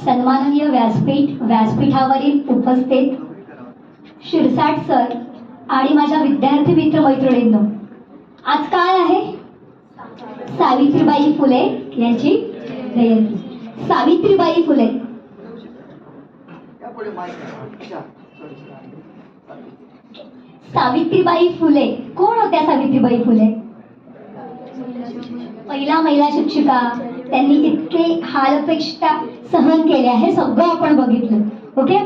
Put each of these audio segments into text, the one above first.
सन्माननीय व्यासपीठावरील उपस्थित शिरसाट सर आणि माझ्या विद्यार्थी मित्र मैत्रिणींनो, आज काय आहे? सावित्रीबाई फुले यांची जयंती. सावित्रीबाई फुले सावित्रीबाई फुले कोण होत्या? सावित्रीबाई फुले पहिला महिला शिक्षिका. त्यांनी इतके हालअपेक्षा सहन केले हे सगळं आपण बघितलं. ओके,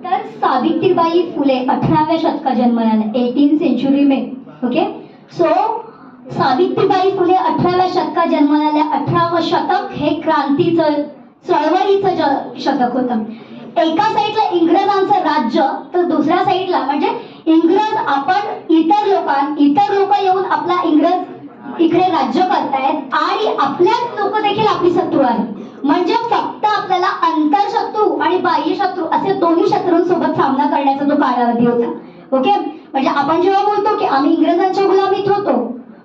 तर सावित्रीबाई फुले 18व्या शतकात जन्मल्या, 18th सेंचुरी में. ओके, सो सावित्रीबाई फुले 18व्या शतकात जन्मलेल्या. 18वं शतक हे क्रांतीचं चळवळीचं शतक होतं. एका साईडला इंग्रजांचं राज्य तर दुसऱ्या साईडला म्हणजे इंग्रज आपण इतर लोक येऊन आपला इंग्रज इकडे राज्य करतायत आणि आपल्याच लोक देखील आपली शत्रू आहेत. म्हणजे फक्त आपल्याला अंतरशत्रू आणि बाह्य शत्रू असे दोन्ही शत्रूंसोबत सामना करण्याचा तो कालावधी होता. ओके, म्हणजे आपण जेव्हा बोलतो की आम्ही इंग्रजांच्या गुलामीत होतो,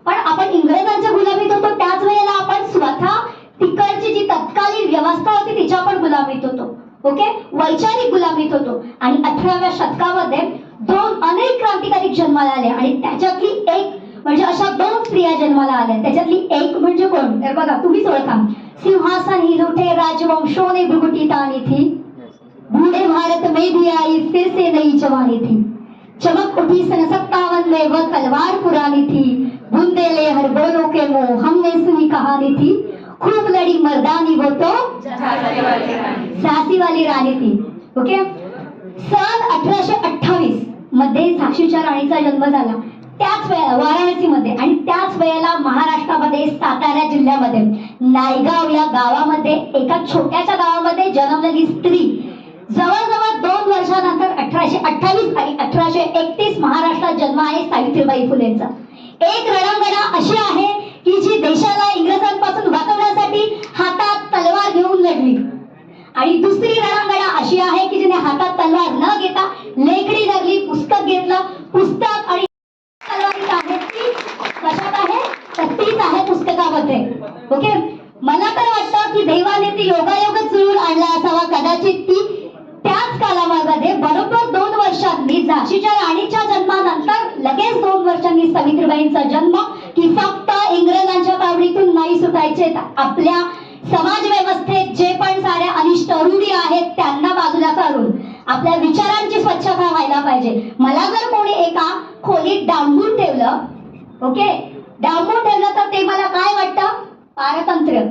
पण आपण इंग्रजांच्या गुलामीत होतो त्याच वेळेला आपण स्वतः तिकडची जी तत्कालीन व्यवस्था होती तिच्या पण गुलामीत होतो. ओके, वैचारिक गुलामीत होतो. आणि 18व्या शतकामध्ये अनेक क्रांतिकारी जन्माला आले आणि त्याच्यातली एक म्हणजे अशा दोन स्त्रिया जन्माला आल्या. त्याच्यातली एक म्हणजे कोण? तर बघा, तुम्हीच ओळखा. सिंहासन ही लूटे राजवंशों ने भ्रुकुटी तानी थी, बूढ़े भारत में भी आई फिर से नई जवानी थी. चमक उठी सन 57 में वह तलवार पुरानी थी, बुंदेले हर बोलों के मुंह हमने सुनी कहानी थी, खूब लड़ी मर्दानी वो तो झांसी वाली राणी थी. ओके, सन 1828 मध्ये झाशीच्या राणीचा जन्म झाला. त्याच वेळेला वाराणसीमध्ये आणि त्याच वेळेला महाराष्ट्रामध्ये सातारा जिल्ह्यामध्ये नायगाव या गावामध्ये एका छोट्याशा गावामध्ये जन्मलेली स्त्री जवळजवळ 2 वर्षानंतर 1828 आणि 1831 महाराष्ट्रात जन्म आहे सावित्रीबाई फुलेंचा. एक रणांगणा अशी आहे की जी देशाला इंग्रजांपासून वाचवण्यासाठी हातात तलवार घेऊन लढली, आणि दुसरी रणांगणा अशी आहे की जिने हातात तलवार न घेता लेखणी धरली, पुस्तक घेतलं. पुस्तक आणि तलवारीत आहे ती कशात आहे? तर तीच आहे पुस्तकामध्ये. ओके, मला तर वाटतं की देवाने ती योगायोगच जुळून आणला असावा. कदाचित ती त्याच कालामध्ये बरोबर 2 वर्षांनी झाशीच्या राणीच्या जन्मानंतर लगेच 2 वर्षांनी सावित्रीबाईंचा जन्म, की फक्त इंग्रजांच्या तावडीतून नाही सुटायचे, आपल्या समाज व्यवस्थेत जे पण साऱ्या अनिष्ट रूढी आहेत त्यांना बाजूला काढून आपल्या विचारांची स्वच्छता व्हायला पाहिजे. मला जर कोणी एका खोलीत डांबून ठेवलं, ओके, डांबून ठेवलं तर ते मला काय वाटतं? पारतंत्र्य.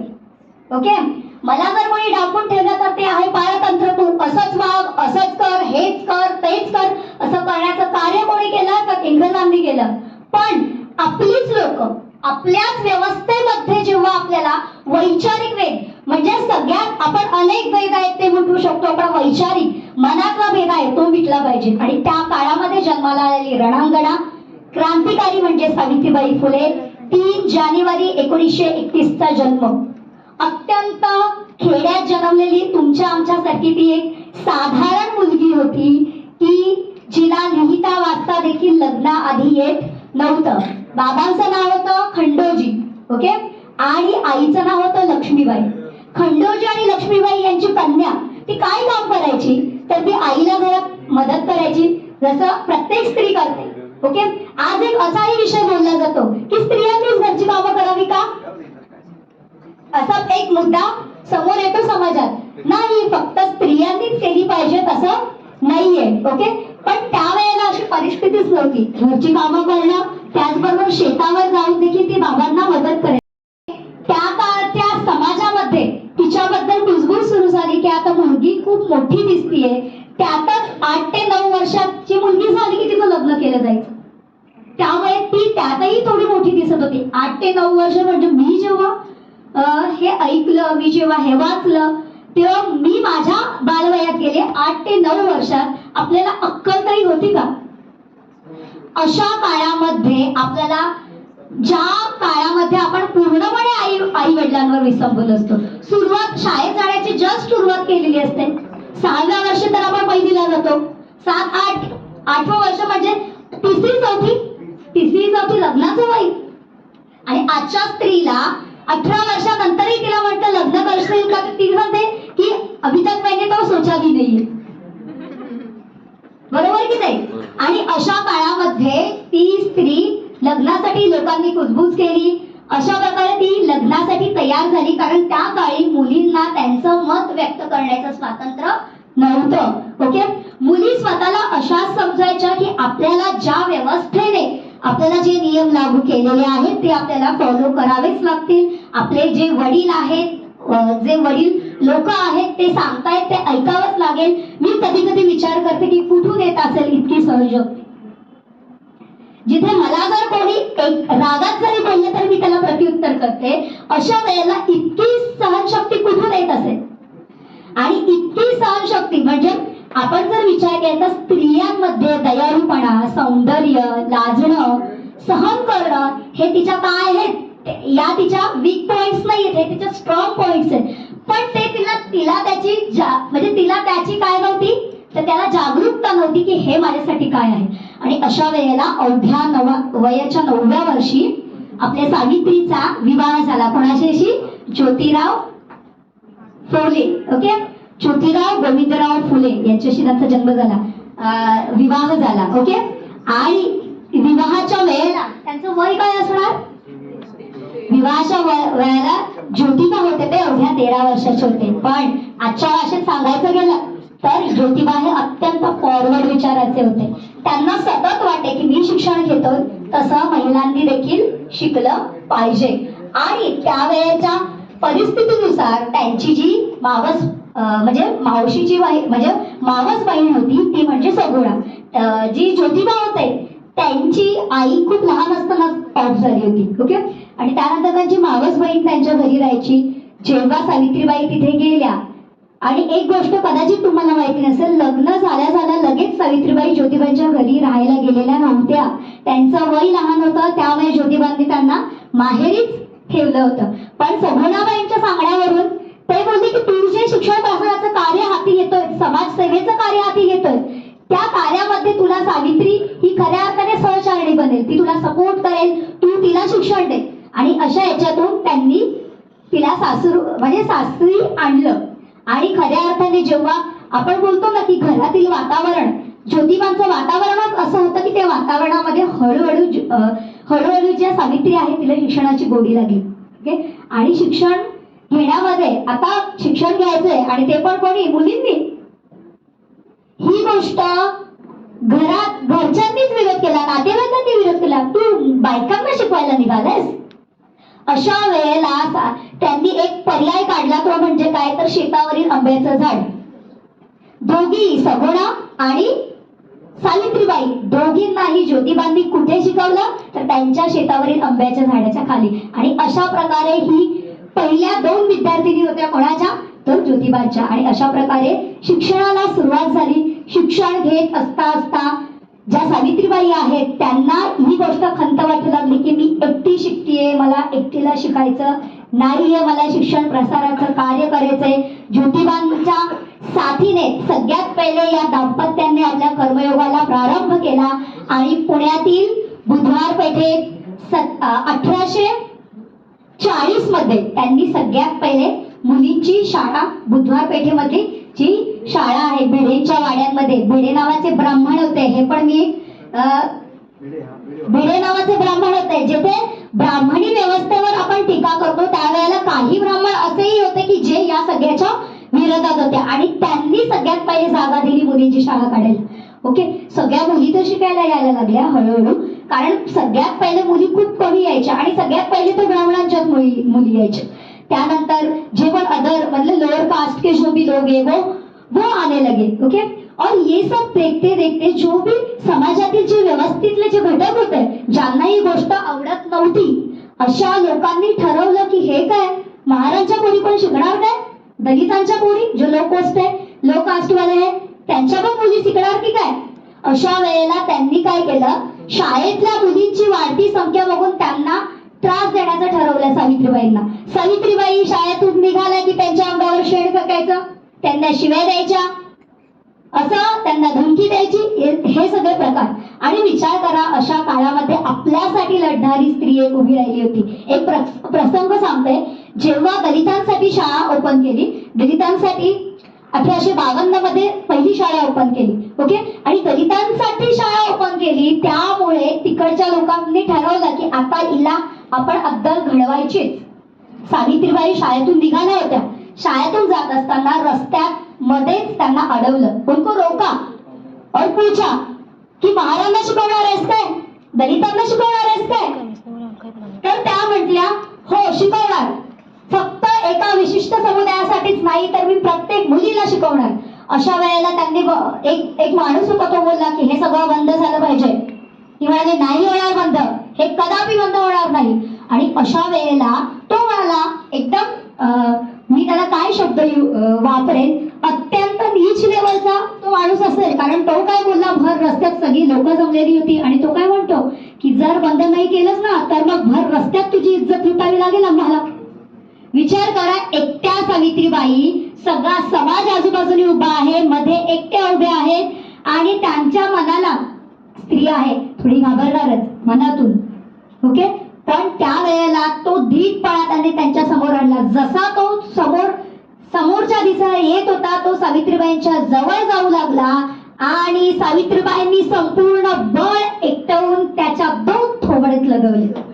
ओके, मला जर कोणी डांबून ठेवलं तर ते आहे पारतंत्र्य. तू असंच वाग, असंच कर, हेच कर, तेच कर, असं करण्याचं कार्य कोणी केलं? तर इंग्रजांनी केलं. पण आपलीच लोक आपल्याच व्यवस्थेमध्ये जेव्हा आपल्याला वैचारिक वेद म्हणजे सगळ्यात आपण अनेक भेद आहेत ते मिटवू शकतो, पण वैचारिक मनातला भेद आहे तो मिटला पाहिजे. आणि त्या काळामध्ये जन्माला आलेली रणांगणा क्रांतिकारी म्हणजे सावित्रीबाई फुले. 3 जानेवारी 1931 चा जन्म. अत्यंत खेड्यात जन्मलेली तुमच्या आमच्यासारखी ती एक साधारण मुलगी होती की जिला लिहिता वाचता देखील लग्नाआधी येत नव्हतं. बाबांचं नाव होतं खंडोजी. ओके, आणि आईचं नाव होतं लक्ष्मीबाई. खंडोजी आणि लक्ष्मीबाई यांची कन्या ती काय काम करायची? तर ती आईला घरात मदत करायची, जसं प्रत्येक स्त्री करते. ओके, आज एक असाही विषय बोलला जातो की स्त्रियांनीच घरची कामं करावी का, असा एक मुद्दा समोर येतो समाजात. नाही, फक्त स्त्रियांनीच केली पाहिजेत असं नाहीये. ओके, पण त्यावेळेला अशी परिस्थितीच नव्हती. घरची कामं करणं, त्याचबरोबर शेतावर जाऊन देखील ती बाबांना मदत करायची. त्या काळच्या समाजामध्ये तिच्याबद्दल कुजबूज सुरू झाली की आता मुलगी खूप मोठी दिसतीये. त्यातच 8 ते 9 वर्षाची मुलगी झाली की तिचं लग्न केलं जायचं. त्यामुळे ती त्यातही थोडी मोठी दिसत होती. 8 ते 9 वर्ष म्हणजे मी जेव्हा हे ऐकलं, मी जेव्हा हे वाचलं, तेव्हा मी माझ्या बालवयात गेले. 8 ते 9 वर्षात आपल्याला अक्कल तरी होती का? अशा काळामध्ये आपल्याला, ज्या काळामध्ये आपण पूर्णपणे आई वडिलांवर विसंबून असतो, सुरुवात शाळेत जाण्याची जस्ट सुरुवात केलेली असते. 6व्या वर्षी तर आपण पहिलीला जातो. 7, 8, 8वं वर्ष म्हणजे 3री 4थी लग्नाचं वय. आणि आजच्या स्त्रीला 18 वर्षानंतरही तिला म्हटलं लग्न करशील का, ती म्हणते की अभी तक मैंने तो सोचा भी नाही, बरोबर की नाही? आणि अशा काळामध्ये ती स्त्री लग्नासाठी लोकांनी कुजबूज केली, अशा प्रकारे ती लग्नासाठी तयार झाली, कारण त्या काळी मुलींना त्यांचं मत व्यक्त करण्याचं स्वातंत्र्य नव्हतं. ओके, मुली स्वतःला अशा समजायच्या की आपल्याला ज्या व्यवस्थेने आपल्याला जे नियम लागू केलेले आहेत ते आपल्याला फॉलो करावेच लागतील. आपले जे वडील आहेत, जे वडील लोक आहेत ते सांगतायत ते ऐकावंच लागेल. मी कधी कधी विचार करते की कुठून येत असेल इतकी सहनशक्ती. जिथे मला जर कोणी एक रागात जरी बोलले तर मी त्याला प्रत्युत्तर करते, अशा वेळेला इतकी सहनशक्ती कुठून येत असेल? आणि इतकी सहनशक्ती म्हणजे आपण जर विचार केला तर स्त्रियांमध्ये दयाळूपणा, सौंदर्य, लाजणं, सहन करणं हे तिच्या काय आहेत? या तिच्या वीक पॉइंट्स नाहीत, हे तिच्या स्ट्रॉंग पॉइंट्स आहेत. पण ते तिला त्याची म्हणजे तिला त्याची काय नव्हती, तर त्याला जागरूकता नव्हती की हे माझ्यासाठी काय आहे. आणि अशा वेळेला अवघ्या वयाच्या 9व्या वर्षी आपल्या सावित्रीचा विवाह झाला. कोणाशी? ज्योतिराव फुले. ओके, ज्योतिराव गोविंदराव फुले यांच्याशी त्यांचा जन्म झाला, विवाह झाला. ओके, आणि विवाहाच्या वेळेला त्यांचं वय काय असणार? विवाहाच्या वेळेला ज्योतिबा होते ते अवघ्या 13 वर्षाचे होते. पण आजच्या भाषेत सांगायचं गेलं तर ज्योतिबा हे अत्यंत फॉरवर्ड विचाराचे होते. त्यांना सतत वाटे की मी शिक्षण घेतो तसं महिलांनी देखील शिकलं पाहिजे. आणि त्यावेळेच्या परिस्थितीनुसार त्यांची जी मावस म्हणजे मावशीची म्हणजे मावस बहीण होती ती म्हणजे सगुणा. जी ज्योतिबा होते त्यांची आई खूप लहान असताना ऑफ झाली होती. ओके, आणि त्यानंतर त्यांची मावस बहीण त्यांच्या घरी राहायची. जेव्हा सावित्रीबाई तिथे गेल्या, आणि एक गोष्ट कदाचित तुम्हाला माहिती नसेल, लग्न झाल्या लगेच सावित्रीबाई ज्योतिबांच्या घरी राहायला गेलेल्या नव्हत्या. त्यांचं वय लहान होतं, त्यामुळे ज्योतिबांनी त्यांना माहेरीच ठेवलं होतं. पण सगुणाबाईंच्या सांगण्यावरून ते बोलले की तू जे शिक्षण प्रसाराचं कार्य हाती घेतोय, समाजसेवेचं कार्य हाती घेतोय, त्या कार्यामध्ये तुला सावित्री ही खऱ्या अर्थाने सहचारिणी बनेल, ती तुला सपोर्ट करेल, तू तिला शिक्षण दे. आणि अशा याच्यातून त्यांनी तिला सासरी आणलं. आणि खऱ्या अर्थाने जेव्हा आपण बोलतो ना की घरातील वातावरण, ज्योतिबांचं वातावरणच असं होतं की त्या वातावरणामध्ये हळूहळू ज्या सावित्री आहे तिला शिक्षणाची गोडी लागली. ओके, आणि शिक्षण घेण्यामध्ये आता शिक्षण घ्यायचंय आणि ते पण कोणी? मुलींनी. ही गोष्ट घरच्यांनीच विरोध केला, नातेवाईकांनी विरोध केला, तू बायकांना शिकवायला निघालायस. अशा वेळेला त्यांनी एक पर्याय काढला, तो म्हणजे काय तर शेतावरील आंब्याचं झाड. दोघी सगुणा आणि सावित्रीबाई दोघींनाही ज्योतिबांनी कुठे शिकवलं तर त्यांच्या शेतावरील आंब्याच्या झाडाच्या खाली. आणि अशा प्रकारे ही पहिल्या 2 विद्यार्थिनी होत्या. कोणाच्या? तर ज्योतिबांच्या. आणि अशा प्रकारे शिक्षणाला सुरुवात झाली. शिक्षण घेत असता ज्या सावित्रीबाई आहेत त्यांना ही गोष्ट खंत वाटू लागली की मी एकटी शिकतीये, मला एकटीला शिकायचं नाहीये, मला शिक्षण प्रसाराचं कार्य करायचंय. ज्योतिबांच्या साथीने सगळ्यात पहिले या दाम्पत्याने आपल्या कर्मयोगाला प्रारंभ केला. आणि पुण्यातील बुधवार पेठेत 1840 मध्ये त्यांनी सगळ्यात पहिले मुलींची शाळा, बुधवार पेठेमध्ये जी शाळा आहे भिडेंच्या वाड्यांमध्ये, भिडे नावाचे ब्राह्मण होते. हे पण मी भिडे नावाचे ब्राह्मण होते. जिथे ब्राह्मणी व्यवस्थेवर आपण टीका करतो त्यावेळेला काही ब्राह्मण असेही होते की जे या सगळ्याच्या विरोधात होते. आणि त्यांनी सगळ्यात पहिले जागा दिली मुलींची शाळा काढायला. ओके, सगळ्या मुली तर शिकायला यायला लागल्या हळूहळू, कारण सगळ्यात पहिले मुली खूप कमी यायच्या आणि सगळ्यात पहिले तर ब्राह्मणांच्याच मुली यायच्या. त्यानंतर जे पण अदर मतलब लोअर कास्ट के जो भी लोग हैं वो आने लगे. ओके, और ये सब देखते देखते जो भी समाजातील जे व्यवस्थितले जे घटक होते ज्यांना ही गोष्ट आवडत नव्हती, अशा लोकांनी ठरवलं की हे काय महाराजांच्या पोरी पण शिकणार काय? दलितांच्या पोरी जो लो कास्ट वाले आहेत त्यांच्या पण मुली शिकणार की काय? अशा वेळेला त्यांनी काय केलं, शाळेतल्या मुलींची वाढती संख्या बघून त्यांना त्रास देण्याचं ठरवलं सावित्रीबाईंना. सावित्रीबाई शाळेतून निघाल्या की त्यांच्या अंगावर शेण फेकायचं, त्यांना शिव्या द्यायच्या, असं त्यांना धमकी द्यायची, हे सगळे प्रकार. आणि विचार करा अशा काळामध्ये आपल्यासाठी लढणारी स्त्री एक उभी राहिली होती. एक प्रसंग सांगते, जेव्हा दलितांसाठी शाळा ओपन केली, दलितांसाठी 1852 मध्ये पहिली शाळा ओपन केली. ओके, आणि दलितांसाठी शाळा ओपन केली. त्यामुळे तिकडच्या लोकांनी ठरवलं की आता हिला आपण अद्दल घडवायचीच. सावित्रीबाई शाळेतून निघाल्या होत्या. शाळेतून जात असताना रस्त्यात मध्येच त्यांना अडवलं. उनको रोका और पूछा की महाराजांना शिकवणार आहेस काय, दलितांना शिकवणार आहेस काय. तर त्या म्हटल्या हो शिकवणार, फक्त एका विशिष्ट समुदायासाठीच नाही तर मी प्रत्येक मुलीला शिकवणार. अशा वेळेला त्यांनी एक माणूस होता, तो बोलला की हे सगळं बंद झालं पाहिजे. ती म्हणाली नाही होणार बंद, हे कदापि बंद होणार नाही. आणि अशा वेळेला तो म्हणाला एकदम मी त्याला काय शब्द वापरेन, अत्यंत नीच लेवलचा तो माणूस असेल. कारण तो काय बोलला, भर रस्त्यात सगळी लोक जमलेली होती आणि तो काय म्हणतो की जर बंद नाही केलंच ना तर मग भर रस्त्यात तुझी इज्जत लुटावी लागेल आम्हाला. विचार करा, एकट्या सावित्रीबाई, सगळा समाज आजूबाजूने उभा आहे, मध्ये एकट्या उभ्या आहेत आणि त्यांच्या मनाला, स्त्री आहे थोडी घाबरणारच मनातून. ओके, पण त्या वेळेला तो धीटपणा त्यांनी त्यांच्या समोर आणला. जसा तो समोरच्या दिशेला येत होता, तो सावित्रीबाईंच्या जवळ जाऊ लागला आणि सावित्रीबाईंनी संपूर्ण बळ एकटवून त्याच्या 2 थोबडीत लगवले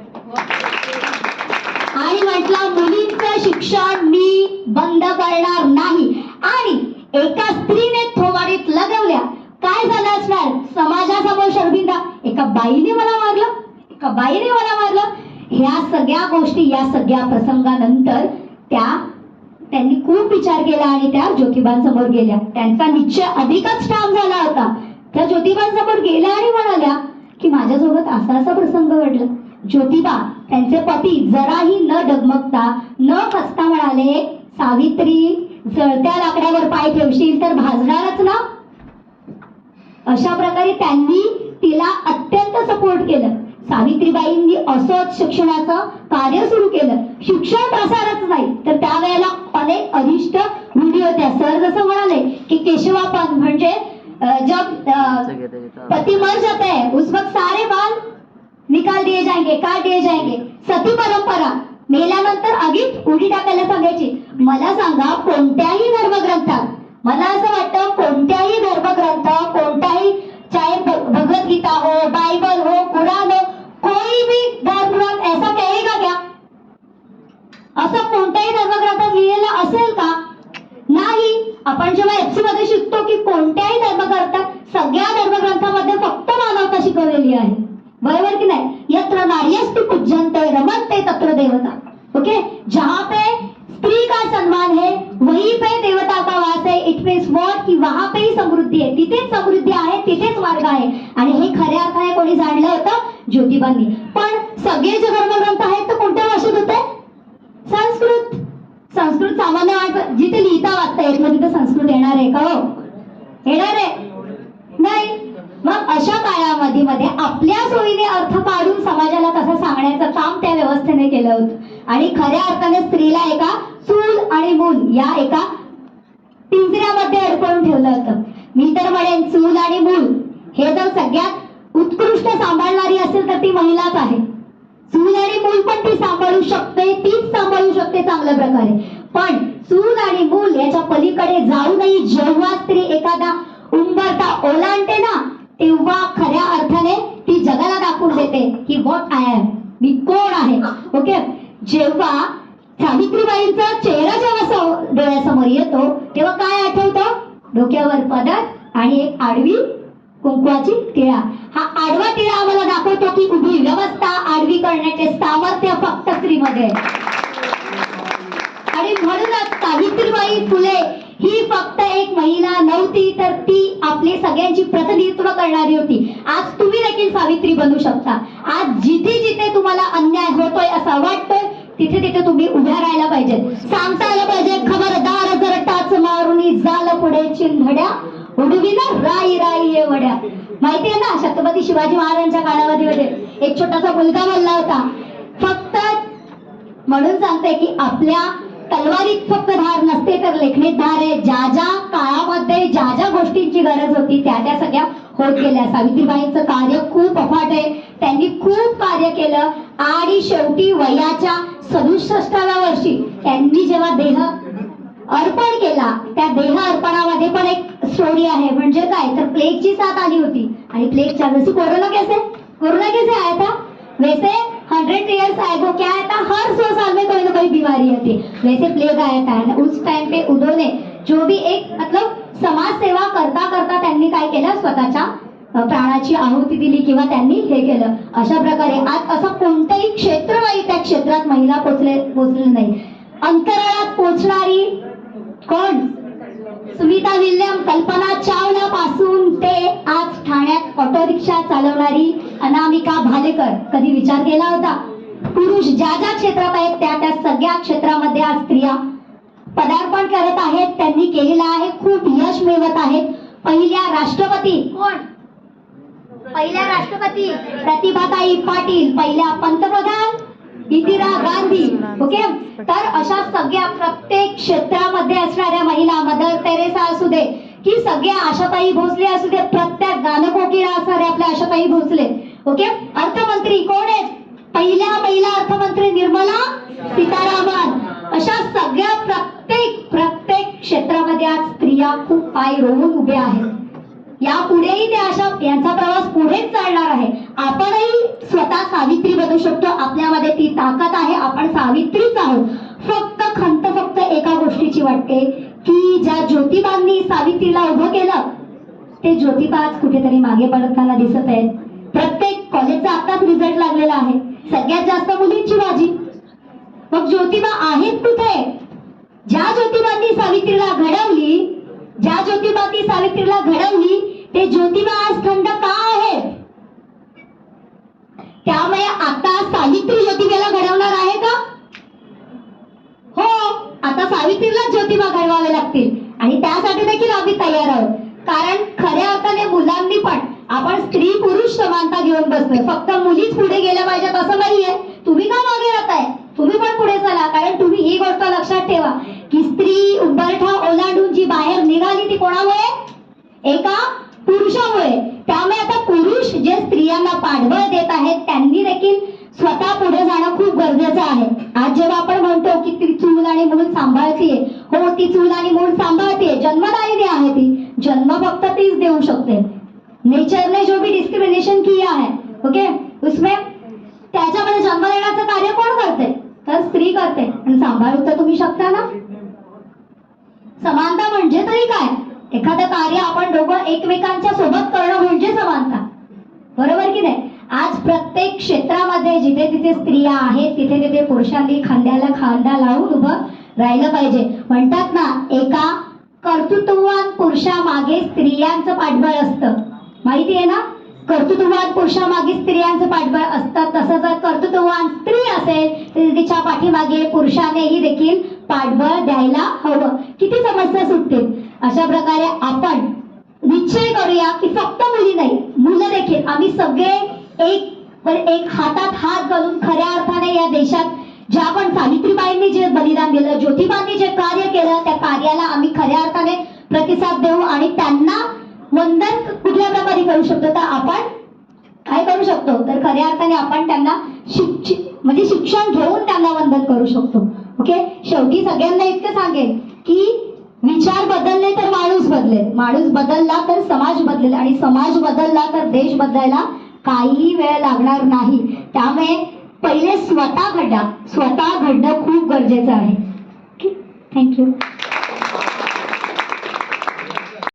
आणि म्हटलं मुलींचं शिक्षण मी बंद करणार नाही. आणि एका स्त्रीने थोबाडीत लगवल्या. काय झालं असणार समाजासमोर शर्मिंदा, एका बाईने मला मारलं, एका बाईने मला मारलं. ह्या सगळ्या गोष्टी, या सगळ्या प्रसंगानंतर त्यांनी खूप विचार केला आणि त्या ज्योतिबांसमोर गेल्या. त्यांचा निश्चय अधिकच ठाम झाला होता. त्या ज्योतिबांसमोर गेल्या आणि म्हणाल्या की माझ्यासोबत असा असा प्रसंग घडला. ज्योतिबा, त्यांचे पती जराही न डगमगता न खचता म्हणाले सावित्री, जळत्या लाकडावर पाय ठेवशील तर भाजणारच ना. अशा प्रकारे त्यांनी तिला अत्यंत सपोर्ट केलं. सावित्रीबाईंनी असंच शिक्षणाचं कार्य सुरू केलं. शिक्षण प्रसारच नाही तर त्यावेळेला अनेक अधिष्ट रूढी होत्या. सर जसं म्हणाले की केशवापन म्हणजे जब पति मर जाता है उस वक्त सारे बाल निकाल दिए जाएंगे, काट दिए जाएंगे. सती परंपरा, मेल्यानंतर आगीत उडी टाकायला सांगायची. मला सांगा, कोणत्याही धर्मग्रंथात, मला असं वाटतं कोणत्याही धर्मग्रंथ, कोणताही चाहे भगवद्गीता हो, बाइबल हो, कुरान हो, कोई भी धर्मग्रंथ ऐसा कहेगा क्या, असं कोणत्याही धर्मग्रंथात लिहिलेलं असेल का? नाही. आपण जेव्हा एफसी मध्ये शिकतो की कोणत्याही धर्मग्रंथात, सगळ्या धर्मग्रंथामध्ये फक्त मानवता शिकवलेली आहे. बरोबर की नहीं? यत्र नार्यस्तु पूज्यन्ते रमन्ते तत्र देवता. ओके, जहाँ पे स्त्री का सम्मान है वहीं पे देवता का वास है. इट मीन्स व्हाट की वहां पे ही समृद्धी आहे, तिथेच समृद्धी आहे, तिथेच मार्ग आहे. आणि हे खऱ्या अर्थाने कोणी जाणलं होतं? ज्योतिबांनी. पण सगळे जे धर्मग्रंथ आहेत ते कोणत्या भाषेत होते? संस्कृत. संस्कृत सामान्य माणसं जिथे लिहिता वाचता येत नाही तिथे संस्कृत येणार आहे का हो? येणार आहे नाही. मग अशा काळामध्ये आपल्या सोयीने अर्थ काढून समाजाला कसं सांगण्याचं काम त्या व्यवस्थेने केलं होतं. आणि खऱ्या अर्थाने स्त्रीला एका चूल आणि मूल या एका पिंजऱ्यामध्ये अडकवून ठेवलं होतं. मी तर म्हणेन चूल आणि मूल हे जर सगळ्यात उत्कृष्ट सांभाळणारी असेल तर ती महिलाच आहे. चूल आणि मूल पण ती सांभाळू शकते, तीच सांभाळू शकते चांगल्या प्रकारे. पण चूल आणि मूल याच्या पलीकडे जाऊनही जेव्हा स्त्री एखादा उंबरठा ओलांडते ना, तेव्हा खऱ्या अर्थाने ती जगाला दाखवून देते की व्हॉट आय एम, मी कोण आहे. ओके, जेव्हा सावित्रीबाईंचा चेहरा जेव्हा डोळ्यासमोर येतो तेव्हा काय आठवतं? डोक्यावर पदर आणि एक आडवी कुंकवाची टिळा. हा आडवा टिळा आम्हाला दाखवतो की उभी व्यवस्था आडवी करण्याचे सामर्थ्य फक्त स्त्रीमध्ये. आणि म्हणूनच सावित्रीबाई फुले ही फक्त एक महिला नव्हती तर ती आपली सगळ्यांची प्रतिनिधित्व करणारी होती. आज तुम्ही देखील सावित्री बनू शकता. आज जिथे जिथे तुम्हाला अन्याय होतोय असं वाटतोय तिथे तिथे तुम्ही उभ्या राहायला पाहिजे. सांगता आलं पाहिजे खबरदार जर टाच मारुनी झालं पुढे चिंधड्या उडवीना राई राई एवढ्या. माहितीये ना, छत्रपती शिवाजी महाराजांच्या कालावधीमध्ये एक छोटासा मुलगा बोलला होता, फक्त म्हणून सांगते की आपल्या तलवारीत फक्त धार नसते तर लेखणीत धार आहे. ज्या ज्या काळामध्ये ज्या ज्या गोष्टींची गरज होती त्या त्या सगळ्या होत गेल्या. सावित्रीबाईंचं कार्य खूप अफाट आहे. त्यांनी खूप कार्य केलं आणि शेवटी वयाच्या 67व्या वर्षी त्यांनी जेव्हा देह अर्पण केला. त्या देह अर्पणामध्ये पण एक स्टोरी आहे. म्हणजे काय तर प्लेगची साथ आली होती आणि प्लेगच्या जैसे कोरोना कैसे आया था वैसे 100 years ago क्या आया था, हर 100 साल में कोई ना कोई बीमारी आती, वैसे प्लेग आया था. उस टाइम पे उन्होंने जो भी एक मतलब समाज सेवा करता करता त्यांनी काय केलं, स्वतःच्या प्राणाची आहुती दिली किंवा त्यांनी हे केलं. अशा प्रकारे आज असं कोणतंही क्षेत्र नाही त्या क्षेत्रात महिला पोचले नाही. अंतराळात पोचणारी कोण, सुनीता विल्यम, कल्पना चावला पासून ते आज ठाण्यात ऑटो रिक्षा चालवणारी अनामिका भालेकर. कधी विचार केला होता? पुरुष ज्या ज्या क्षेत्रात आहेत त्या सगळ्या क्षेत्रामध्ये आज स्त्रिया पदार्पण करत आहेत. त्यांनी केलेलं आहे, खूप यश मिळवत आहेत. पहिल्या राष्ट्रपती कोण, पहिल्या राष्ट्रपती प्रतिभाताई पाटील, पहिल्या पंतप्रधान इंदिरा गांधी. ओके, तर अशा सगळ्या प्रत्येक क्षेत्रामध्ये असणाऱ्या महिला, मदर तेरेसा असू दे की सगळ्या आशाताई भोसले असू दे, प्रत्येक गानकोकिळा असणाऱ्या आपल्या आशाताई भोसले. ओके, अर्थमंत्री कोण आहेत, पहिल्या महिला अर्थमंत्री निर्मला सीतारामन. अशा सगळ्या प्रत्येक क्षेत्रामध्ये आज स्त्रिया खूप पाय रोवून उभ्या आहेत. यापुढेही त्या अशा यांचा प्रवास पुढेच चालणार आहे. आपणही स्वतः सावित्री बनू शकतो. आपल्यामध्ये ती ताकद आहे. आपण सावित्रीच आहोत. फक्त एका गोष्टीची वाटते की ज्या ज्योतिबांनी सावित्रीला उभं केलं ते ज्योतिबा आज कुठेतरी मागे पडताना दिसत आहेत. प्रत्येक कॉलेजचा आताच रिझल्ट लागलेला आहे. सगळ्यात जास्त मुलींची बाजी. मग ज्योतिबा आहेत कुठे? ज्या ज्योतिबांनी सावित्रीला घडवली ते ज्योतिबा आज थंड का आहेत? त्यामुळे आता सावित्री ज्योतिबाला घडवणार आहे का? हो, आता सावित्रीला ज्योतिबा घडवावे लागतील आणि त्यासाठी देखील आम्ही तयार आहोत. कारण खऱ्या अर्थाने मुलांनी पण आपण स्त्री पुरुष समानता घेऊन बसलोय. फक्त मुलीच पुढे गेल्या पाहिजेत असं नाहीये. तुम्ही का मागे राहताय? तुम्ही पण पुढे चला. कारण तुम्ही ही गोष्ट लक्षात ठेवा की स्त्री उंबरठा ओलांडून जी बाहेर निघाली ती कोणामुळे? एका पुरुषामुळे. त्यामुळे आता पुरुष जे स्त्रियांना पाठबळ देत आहेत त्यांनी देखील स्वतः पुढे जाणं खूप गरजेचं आहे. आज जेव्हा आपण म्हणतो की ती चूल आणि मूल सांभाळतीये, हो ती चूल आणि मूल सांभाळतीये, जन्मदायिनी आहे ती. जन्म फक्त तीच देऊ शकते. नेचर ने जो भी डिस्क्रिमिनेशन किया है, ओके, उसमें त्याच्यामध्ये जन्म देण्याचं कार्य कोण करते? तर स्त्री करते. आणि सांभाळू तर तुम्ही शकता ना. समानता म्हणजे तरी काय? एखादं कार्य आपण दोघं एकमेकांच्या सोबत करणं म्हणजे समानता. बरोबर की नाही? आज प्रत्येक क्षेत्रामध्ये जिथे तिथे स्त्रिया आहेत तिथे तिथे पुरुषांनी खांद्याला खांदा लावून उभं राहिलं पाहिजे. म्हणतात ना, एका कर्तृत्ववान पुरुषामागे स्त्रियांचं पाठबळ असतं. माहिती आहे ना? कर्तृत्ववान पुरुषामागे स्त्रियांचं पाठबळ असतं. तसं जर कर्तृत्ववान स्त्री असेल तर तिच्या पाठीमागे पुरुषानेही देखील पाठबळ द्यायला हवं. किती समस्या सुटतील. अशा प्रकारे आपण निश्चय करूया की फक्त मुली नाही, मुलं देखील आम्ही सगळे एक हातात हात घालून खऱ्या अर्थाने या देशात ज्या पण सावित्रीबाईंनी जे बलिदान दिलं, ज्योतिबांनी जे कार्य केलं त्या कार्याला आम्ही खऱ्या अर्थाने प्रतिसाद देऊ आणि त्यांना वंदन कुठल्या प्रकारे करू शकतो. तर आपण काय करू शकतो? तर खऱ्या अर्थाने आपण त्यांना शिक्षण घेऊन त्यांना वंदन करू शकतो. ओके, शेवटी सगळ्यांना इतकं सांगेन की विचार बदलले तर माणूस बदलेल, माणूस बदलला तर समाज बदलेल आणि समाज बदलला तर देश बदलायला काही वेळ लागणार नाही. त्यामुळे पहिले स्वतः घडणं खूप गरजेचं आहे. थँक्यू.